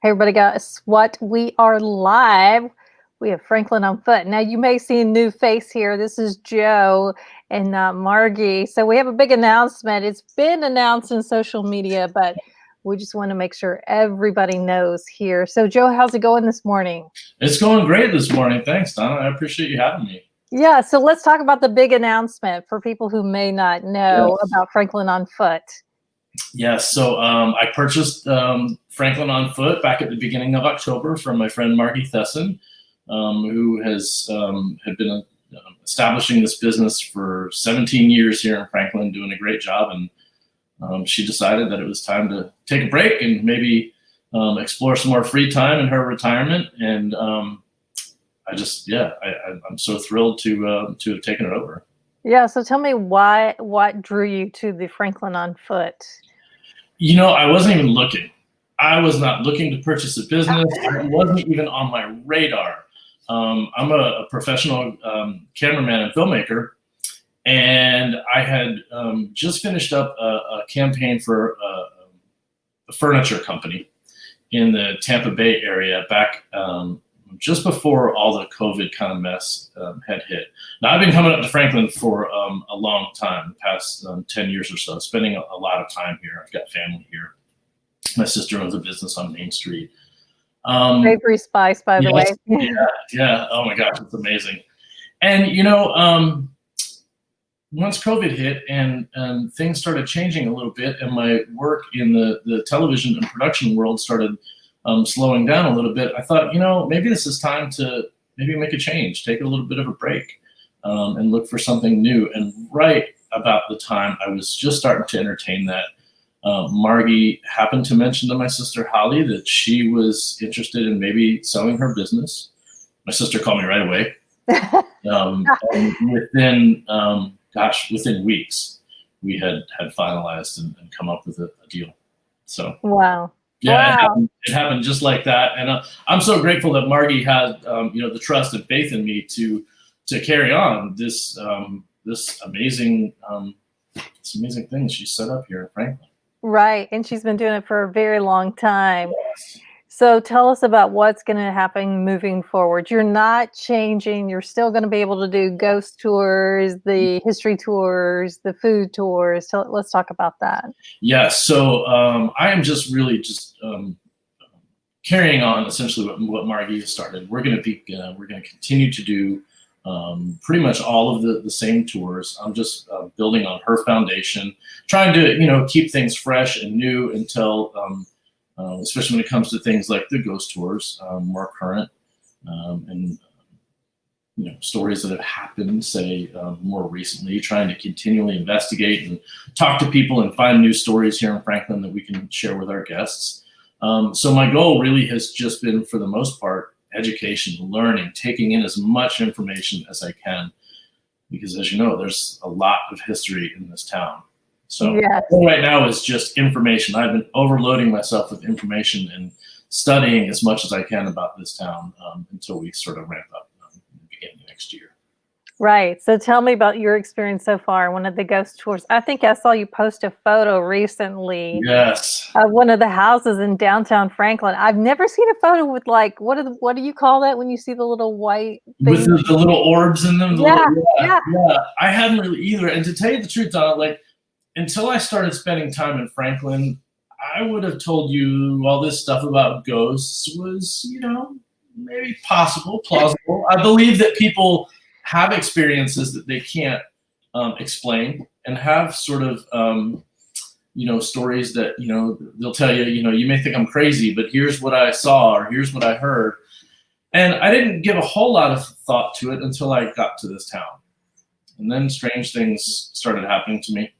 Hey, everybody, guess what? We are live. We have Franklin on foot. Now, you may see a new face here. This is Joe and Margie. So we have a big announcement. It's been announced in social media, but we just want to make sure everybody knows here. So, Joe, how's it going this morning? It's going great this morning. Thanks, Donna. I appreciate you having me. Yeah, so let's talk about the big announcement for people who may not know about Franklin on foot. Yes, so I purchased Franklin on foot back at the beginning of October from my friend Margie Thesson, who has had been establishing this business for 17 years here in Franklin, doing a great job. And she decided that it was time to take a break and maybe explore some more free time in her retirement. And I'm so thrilled to have taken it over. Yeah, so tell me what drew you to the Franklin on foot? You know, I wasn't even looking. I was not looking to purchase a business. It wasn't even on my radar. I'm a professional cameraman and filmmaker, and I had just finished up a campaign for a furniture company in the Tampa Bay area back just before all the COVID kind of mess had hit. Now, I've been coming up to Franklin for a long time, the past 10 years or so, spending a lot of time here. I've got family here. My sister owns a business on Main Street. Savory Spice, by the way. Yeah. Oh my gosh, it's amazing. And, you know, once COVID hit and things started changing a little bit, and my work in the television and production world started slowing down a little bit, I thought, you know, maybe this is time to maybe make a change, take a little bit of a break, and look for something new. And right about the time I was just starting to entertain that, Margie happened to mention to my sister Holly that she was interested in maybe selling her business. My sister called me right away. And within weeks, we had finalized and come up with a deal. So wow. Yeah, wow. It happened just like that, and I'm so grateful that Margie had the trust and faith in me to carry on this amazing thing she set up here in Franklin. Right, and she's been doing it for a very long time. Yes. So tell us about what's going to happen moving forward. You're not changing. You're still going to be able to do ghost tours, the history tours, the food tours. So let's talk about that. Yes. So I am just really carrying on essentially what Margie has started. We're going to continue to do pretty much all of the same tours. I'm just building on her foundation, trying to keep things fresh and new until. Especially when it comes to things like the ghost tours, more current, and stories that have happened, say, more recently, trying to continually investigate and talk to people and find new stories here in Franklin that we can share with our guests. So my goal really has just been, for the most part, education, learning, taking in as much information as I can, because as you know, there's a lot of history in this town. So right now is just information. I've been overloading myself with information and studying as much as I can about this town until we sort of ramp up in the beginning of next year. Right. So tell me about your experience so far. One of the ghost tours. I think I saw you post a photo recently. Yes. Of one of the houses in downtown Franklin. I've never seen a photo with what do you call that when you see the little white things? With the little orbs in them? Yeah. I hadn't really either. And to tell you the truth, Donna, until I started spending time in Franklin, I would have told you all this stuff about ghosts was, maybe possible, plausible. I believe that people have experiences that they can't explain, and have sort of, stories that, they'll tell you, you may think I'm crazy, but here's what I saw, or here's what I heard. And I didn't give a whole lot of thought to it until I got to this town. And then strange things started happening to me.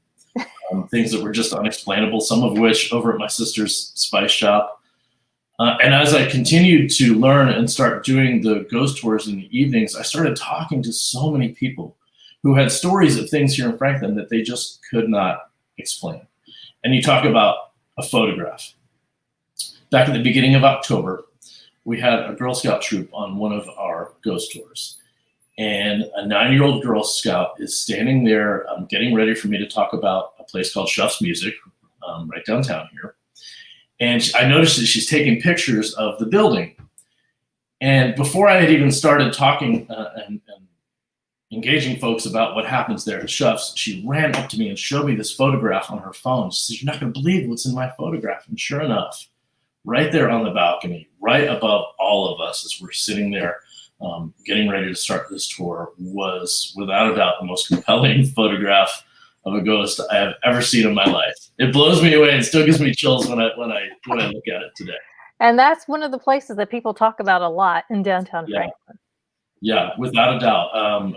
Things that were just unexplainable, some of which over at my sister's spice shop. And as I continued to learn and start doing the ghost tours in the evenings, I started talking to so many people who had stories of things here in Franklin that they just could not explain. And you talk about a photograph. Back at the beginning of October, we had a Girl Scout troop on one of our ghost tours. And a 9-year-old Girl Scout is standing there getting ready for me to talk about a place called Shuff's Music right downtown here. And I noticed that she's taking pictures of the building. And before I had even started talking and engaging folks about what happens there at Schuff's, she ran up to me and showed me this photograph on her phone. She said, "You're not going to believe what's in my photograph." And sure enough, right there on the balcony, right above all of us as we're sitting there getting ready to start this tour, was without a doubt the most compelling photograph of a ghost I have ever seen in my life. It blows me away and still gives me chills when I look at it today. And that's one of the places that people talk about a lot in downtown Franklin. Yeah, without a doubt.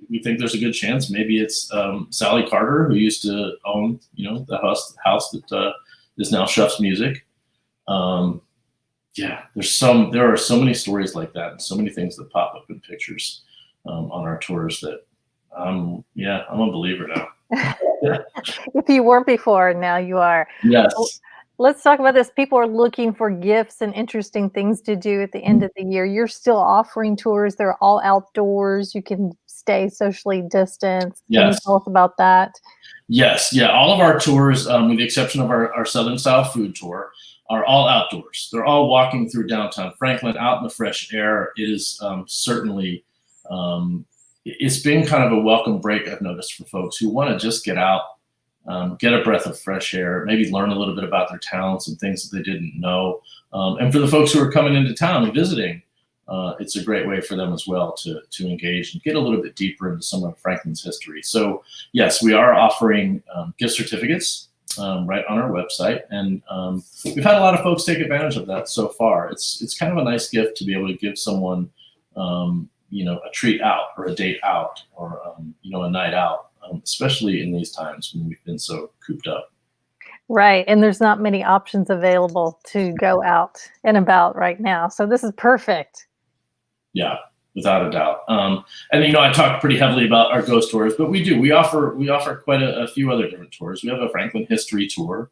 We think there's a good chance maybe it's Sally Carter, who used to own, the house that is now Schuff's Music. Yeah, there are so many stories like that, and so many things that pop up in pictures on our tours that I'm a believer now. If you weren't before, now you are. Yes. Let's talk about this. People are looking for gifts and interesting things to do at the end of the year. You're still offering tours. They're all outdoors. You can stay socially distanced. Can you tell us about that? Yes. Yeah. All of our tours, with the exception of our Southern Style Food Tour, are all outdoors. They're all walking through downtown Franklin out in the fresh air. It is certainly, it's been kind of a welcome break, I've noticed, for folks who want to just get out, get a breath of fresh air, maybe learn a little bit about their talents and things that they didn't know. And for the folks who are coming into town and visiting, it's a great way for them as well to engage and get a little bit deeper into some of Franklin's history. So yes, we are offering gift certificates right on our website, and we've had a lot of folks take advantage of that so far. It's kind of a nice gift to be able to give someone a treat out or a date out or a night out, especially in these times when we've been so cooped up. Right, and there's not many options available to go out and about right now, so this is perfect. Yeah, without a doubt. And I talked pretty heavily about our ghost tours, but we offer quite a few other different tours. We have a Franklin history tour,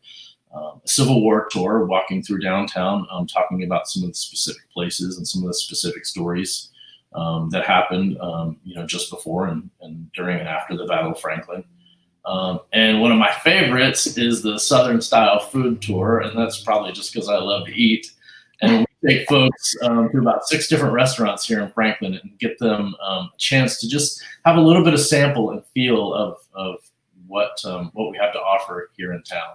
a Civil War tour, walking through downtown, talking about some of the specific places and some of the specific stories that happened, just before and during and after the Battle of Franklin. And one of my favorites is the Southern Style Food Tour, and that's probably just because I love to eat. And we take folks to about 6 different restaurants here in Franklin and get them a chance to just have a little bit of sample and feel of what we have to offer here in town.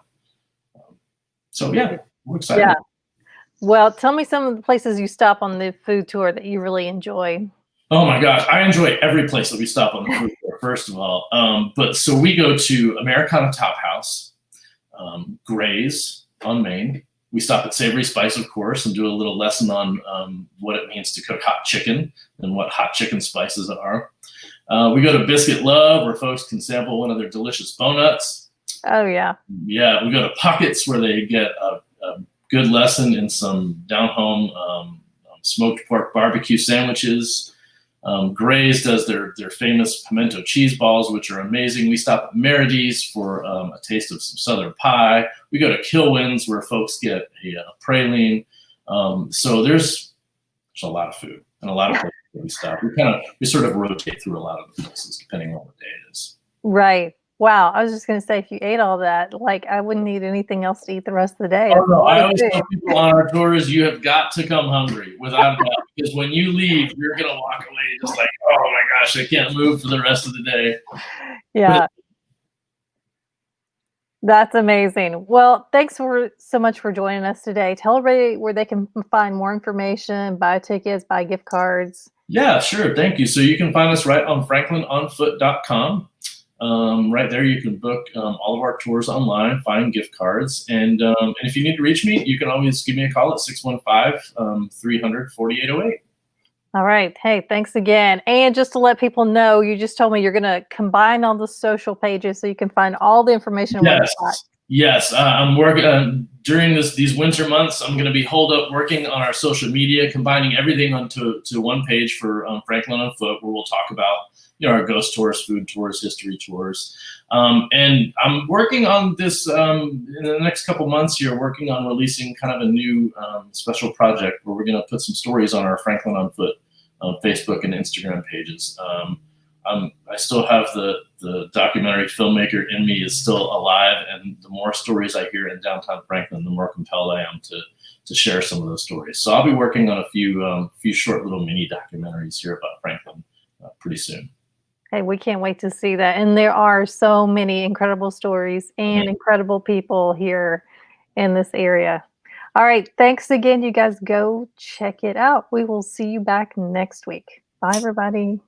So yeah, we're excited. Yeah. Well, tell me some of the places you stop on the food tour that you really enjoy. Oh my gosh, I enjoy every place that we stop on the food tour, first of all. But so we go to Americana Top House, Gray's on Main. We stop at Savory Spice, of course, and do a little lesson on what it means to cook hot chicken and what hot chicken spices are. We go to Biscuit Love, where folks can sample one of their delicious bonuts. Oh, yeah. Yeah, we go to Pockets, where they get a good lesson in some down-home smoked pork barbecue sandwiches. Gray's does their famous pimento cheese balls, which are amazing. We stop at Meridy's for a taste of some Southern pie. We go to Kilwin's, where folks get a praline. So there's a lot of food and a lot of places that we stop. We sort of rotate through a lot of the places depending on what day it is. Right. Wow. I was just going to say, if you ate all that, I wouldn't need anything else to eat the rest of the day. Oh, no. I always tell people on our tours, you have got to come hungry, without a doubt, because when you leave, you're going to walk away just like, oh my gosh, I can't move for the rest of the day. Yeah. That's amazing. Well, thanks so much for joining us today. Tell everybody where they can find more information, buy tickets, buy gift cards. Yeah, sure. Thank you. So you can find us right on franklinonfoot.com. Right there, you can book all of our tours online, find gift cards. And if you need to reach me, you can always give me a call at 615-300-4808. All right. Hey, thanks again. And just to let people know, you just told me you're going to combine all the social pages so you can find all the information on the website. Yes. I'm working during these winter months. I'm going to be holed up working on our social media, combining everything onto one page for Franklin on Foot, where we'll talk about our ghost tours, food tours, history tours. And I'm working on this in the next couple months here, working on releasing kind of a new special project where we're going to put some stories on our Franklin on Foot Facebook and Instagram pages. I still have the documentary filmmaker in me is still alive, and the more stories I hear in downtown Franklin, the more compelled I am to share some of those stories. So I'll be working on a few short little mini documentaries here about Franklin pretty soon. Hey, we can't wait to see that. And there are so many incredible stories and Mhm. incredible people here in this area. All right. Thanks again. You guys go check it out. We will see you back next week. Bye, everybody.